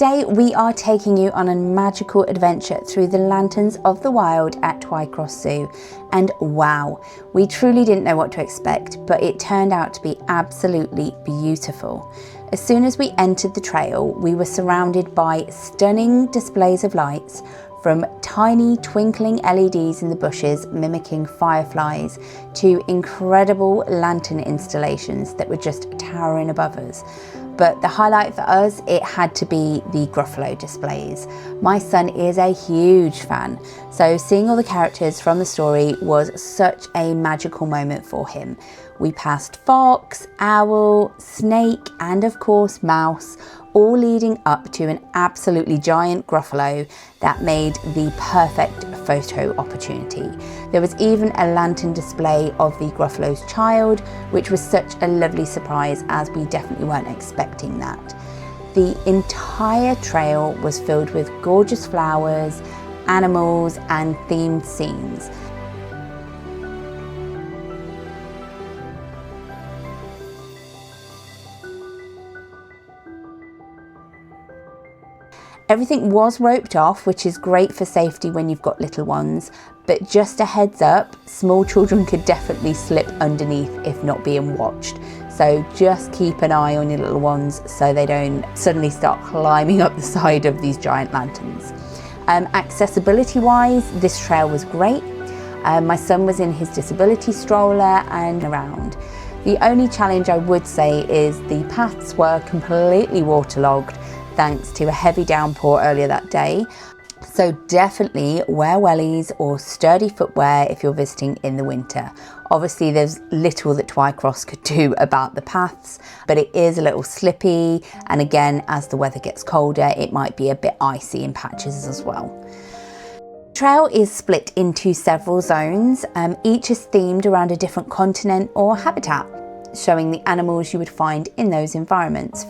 Today we are taking you on a magical adventure through the lanterns of the wild at Twycross Zoo, and wow, we truly didn't know what to expect, but it turned out to be absolutely beautiful. As soon as we entered the trail, we were surrounded by stunning displays of lights, from tiny twinkling LEDs in the bushes mimicking fireflies to incredible lantern installations that were just towering above us. But the highlight for us, it had to be the Gruffalo displays. My son is a huge fan, so seeing all the characters from the story was such a magical moment for him. We passed fox, owl, snake, and of course mouse, all leading up to an absolutely giant Gruffalo that made the perfect photo opportunity. There was even a lantern display of the Gruffalo's child, which was such a lovely surprise as we definitely weren't expecting that. The entire trail was filled with gorgeous flowers, animals, and themed scenes. Everything was roped off, which is great for safety when you've got little ones, but just a heads up, small children could definitely slip underneath if not being watched. So just keep an eye on your little ones so they don't suddenly start climbing up the side of these giant lanterns. Accessibility wise, this trail was great. My son was in his disability stroller and around. The only challenge I would say is the paths were completely waterlogged thanks to a heavy downpour earlier that day. So definitely wear wellies or sturdy footwear if you're visiting in the winter. Obviously there's little that Twycross could do about the paths, but it is a little slippy, and again, as the weather gets colder, it might be a bit icy in patches as well. The trail is split into several zones. Each is themed around a different continent or habitat, showing the animals you would find in those environments.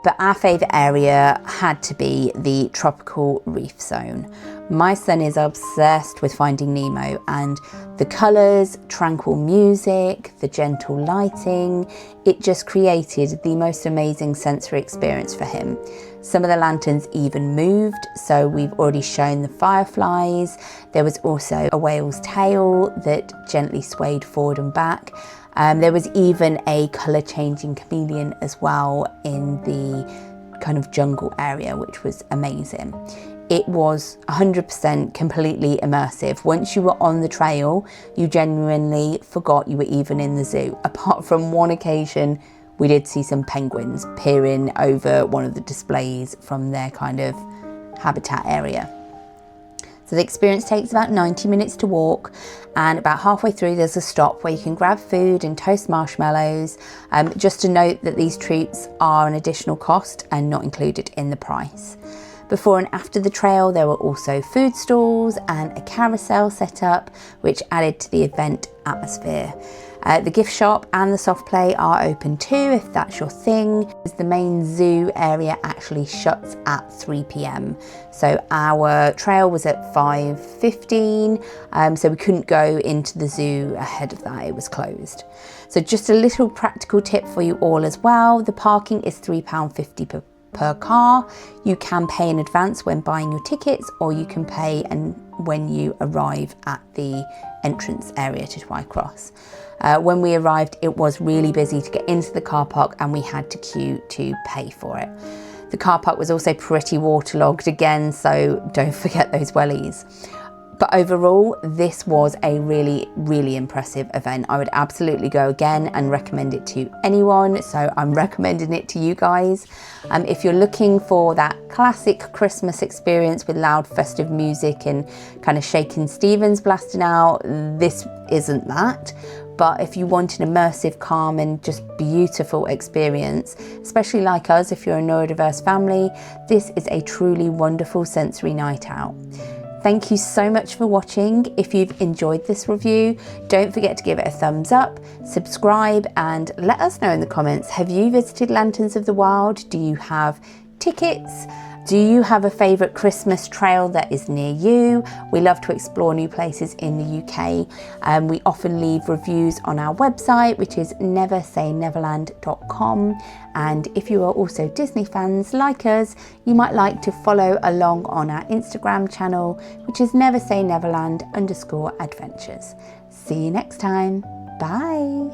But our favourite area had to be the tropical reef zone. My son is obsessed with Finding Nemo, and the colours, tranquil music, the gentle lighting, it just created the most amazing sensory experience for him. Some of the lanterns even moved, so we've already shown the fireflies. There was also a whale's tail that gently swayed forward and back. There was even a colour changing chameleon as well in the kind of jungle area, which was amazing. It was 100% completely immersive. Once you were on the trail, you genuinely forgot you were even in the zoo. Apart from one occasion, we did see some penguins peering over one of the displays from their kind of habitat area. So the experience takes about 90 minutes to walk, and about halfway through there's a stop where you can grab food and toast marshmallows. Just to note that these treats are an additional cost and not included in the price. Before and after the trail there were also food stalls and a carousel set up, which added to the event atmosphere. The gift shop and the soft play are open too if that's your thing. The main zoo area actually shuts at 3 p.m. So our trail was at 5:15, so we couldn't go into the zoo ahead of that, it was closed. So just a little practical tip for you all as well, the parking is £3.50 per car. You can pay in advance when buying your tickets, or you can pay when you arrive at the entrance area to Twycross. When we arrived, it was really busy to get into the car park, and we had to queue to pay for it. The car park was also pretty waterlogged again, so don't forget those wellies. But overall, this was a really, really impressive event. I would absolutely go again and recommend it to anyone. So I'm recommending it to you guys. If you're looking for that classic Christmas experience with loud festive music and kind of shaking Stevens blasting out, this isn't that. But if you want an immersive, calm and just beautiful experience, especially like us, if you're a neurodiverse family, this is a truly wonderful sensory night out. Thank you so much for watching. If you've enjoyed this review, don't forget to give it a thumbs up, subscribe, and let us know in the comments, have you visited Lanterns of the Wild? Do you have tickets? Do you have a favourite Christmas trail that is near you? We love to explore new places in the UK. We often leave reviews on our website, which is neversayneverland.com. And if you are also Disney fans like us, you might like to follow along on our Instagram channel, which is neversayneverland_adventures. See you next time. Bye.